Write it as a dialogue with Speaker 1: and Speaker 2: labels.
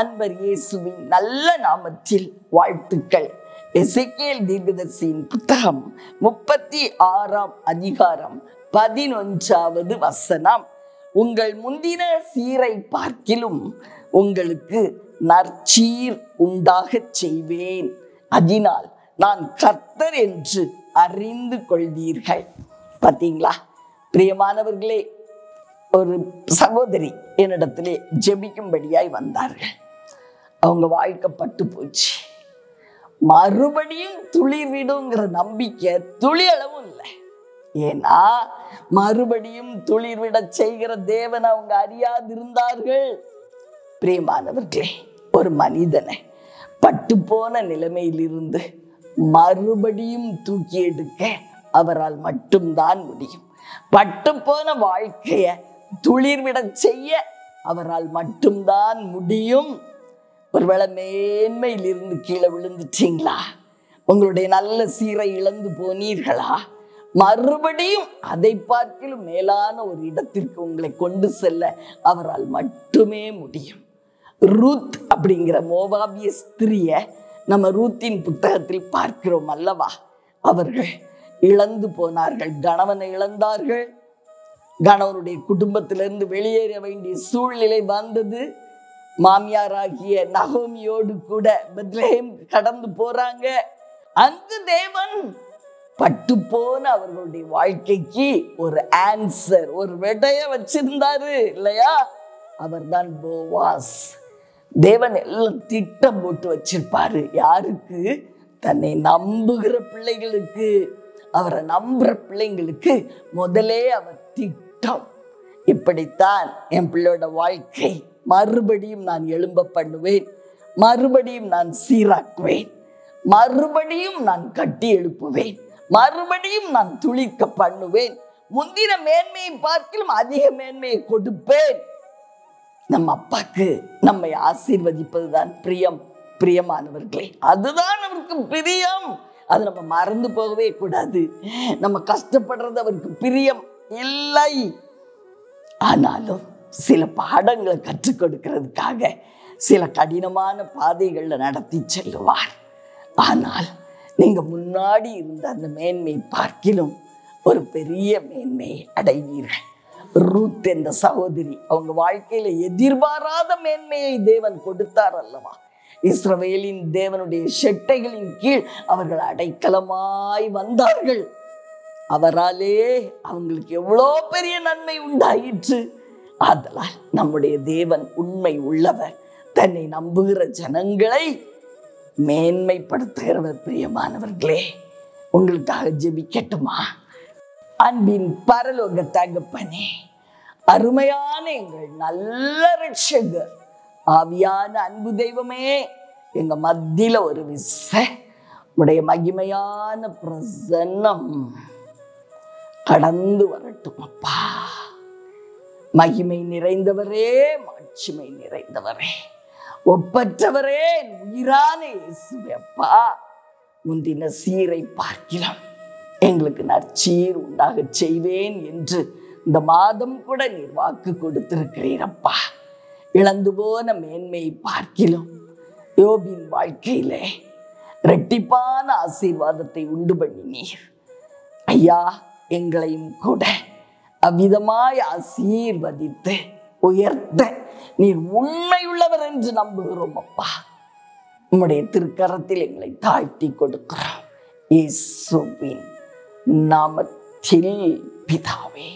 Speaker 1: அன்பர் இயேசுவின் நல்ல நாமத்தில் வாழ்த்துக்கள். எசேக்கியேல் தீர்க்கதரிசியின் புத்தகம் 36ஆம் அதிகாரம் 11வது வசனம். உங்கள் முந்தின சீரை பார்க்கிலும் உங்களுக்கு நற்சீர் உண்டாகச் செய்வேன், அதனால் நான் கர்த்தர் என்று அறிந்து கொள்வீர்கள். பார்த்தீங்களா பிரியமானவர்களே, ஒரு சகோதரி என்னிடத்திலே ஜெபிக்கும்படியாய் வந்தார்கள். அவங்க வாழ்க்கை பட்டு போச்சு. மறுபடியும் துளிர் விடுங்கிற நம்பிக்கை துளி அளவும் இல்லை. ஏன்னா மறுபடியும் துளிர் விட செய்கிற தேவன் அவங்க அறியாதிருந்தார்கள். பிரியமானவர்களே, ஒரு மனிதனை பட்டு போன நிலைமையிலிருந்து மறுபடியும் தூக்கி எடுக்க அவரால் மட்டும்தான் முடியும். பட்டு போன வாழ்க்கைய துளிர்விட செய்ய அவரால் மட்டும்தான் முடியும். ஒருவேளை மேன்மையிலிருந்து கீழே விழுந்துட்டீங்களா? உங்களுடைய நல்ல சீரை இழந்து போனீர்களா? மறுபடியும் அதை பார்க்கிலும் மேலான ஒரு இடத்திற்கு உங்களை கொண்டு செல்ல அவரால் மட்டுமே முடியும். ரூத் அப்படிங்கிற மோவாபிய ஸ்திரிய நம்ம ரூத்தின் புத்தகத்தில் பார்க்கிறோம் அல்லவா? அவர்கள் இழந்து போனார்கள், கணவனை இழந்தார்கள், கணவனுடைய குடும்பத்திலிருந்து வெளியேற வேண்டிய சூழ்நிலை வந்தது. மாமியாராகிய நகோமியோடு கூட பெத்லஹேம் கடந்து போறாங்க. அங்கு தேவன் பட்டு போன அவர்களுடைய வாழ்க்கைக்கு ஒரு ஆன்சர், ஒரு விடைய வச்சிருந்தாரு இல்லையா? அவர்தான் போவாஸ். தேவன் எல்லாம் திட்டம் போட்டு வச்சிருப்பாரு. யாருக்கு? தன்னை நம்புகிற பிள்ளைகளுக்கு. அவரை நம்புற பிள்ளைங்களுக்கு முதலே அவர் திட்டம். இப்படித்தான் என் பிள்ளையோட வாழ்க்கை மறுபடியும் நான் எழும்ப பண்ணுவேன், மறுபடியும் நான் சீராக்குவேன், மறுபடியும் நான் கட்டி எழுப்புவேன், மறுபடியும் நான் துளிர்க்க பண்ணுவேன், முந்தின மேன்மையை பார்க்கிலும் அதிக மேன்மையை கொடுப்பேன். நம்ம அப்பாக்கு நம்மை ஆசீர்வதிப்பதுதான் பிரியம். பிரியமானவர்களே, அதுதான் அவருக்கு பிரியம். அது நம்ம மறந்து போகவே கூடாது. நம்ம கஷ்டப்படுறது அவருக்கு பிரியம் இல்லை. ஆனாலும் சில பாடங்களை கற்றுக் கொடுக்கிறதுக்காக சில கடினமான பாதைகள்ல நடத்தி செல்லுவார். ஆனால் நீங்க முன்னாடி இருந்த அந்த மேன்மை பார்க்கிலும் ஒரு பெரிய மேன்மையை அடைவீர்கள். ரூத் என்ற சகோதரி, அவங்க வாழ்க்கையில எதிர்பாராத மேன்மையை தேவன் கொடுத்தார் அல்லவா? இஸ்ரவேலின் தேவனுடைய செட்டைகளின் கீழ் அவர்கள் அடைக்கலமாய் வந்தார்கள். அவராலே அவங்களுக்கு எவ்வளோ பெரிய நன்மை உண்டாயிற்று. ஆதலால் நம்முடைய தேவன் உண்மை உள்ளவர், தன்னை நம்புகிற ஜனங்களை மேன்மைப்படுத்துகிறவர். பிரியமானவர்களே, உங்களுக்காக ஜெபிக்கட்டுமா? அன்பின் பரலோக தகப்பனே, அருமையான எங்கள் நல்ல ரட்சகர், ஆவியான அன்பு தெய்வமே, எங்க மத்தியில ஒரு உடைய மகிமையான பிரசன்னம் கடந்து வரட்டும் அப்பா. மகிமை நிறைந்தவரே, மாட்சிமை நிறைந்தவரே, ஒப்பற்றவரே, உயிரான இயேசுவே அப்பா, முந்தின சீரை பார்க்கலாம் எங்களுக்கு நற்சீர் உண்டாக செய்வேன் என்று இந்த மாதம் கூட நீர் வாக்கு கொடுத்திருக்கிறீரப்பா. இழந்து போன மேன்மையை பார்க்கிலும் யோபின் வாழ்க்கையிலே இரட்டிப்பான ஆசீர்வாதத்தை உண்டு பண்ணினீர் ஐயா. எங்களையும் கூட அவ்விதமாய் ஆசீர்வதித்து உயர்த்த நீர் உண்மையுள்ளவர் என்று நம்புகிறோம் அப்பா. உம்முடைய திருக்கரத்தில் எங்களை தாழ்த்தி கொடுக்கிறோம், இயேசுவின் நாமத்தில் பிதாவே.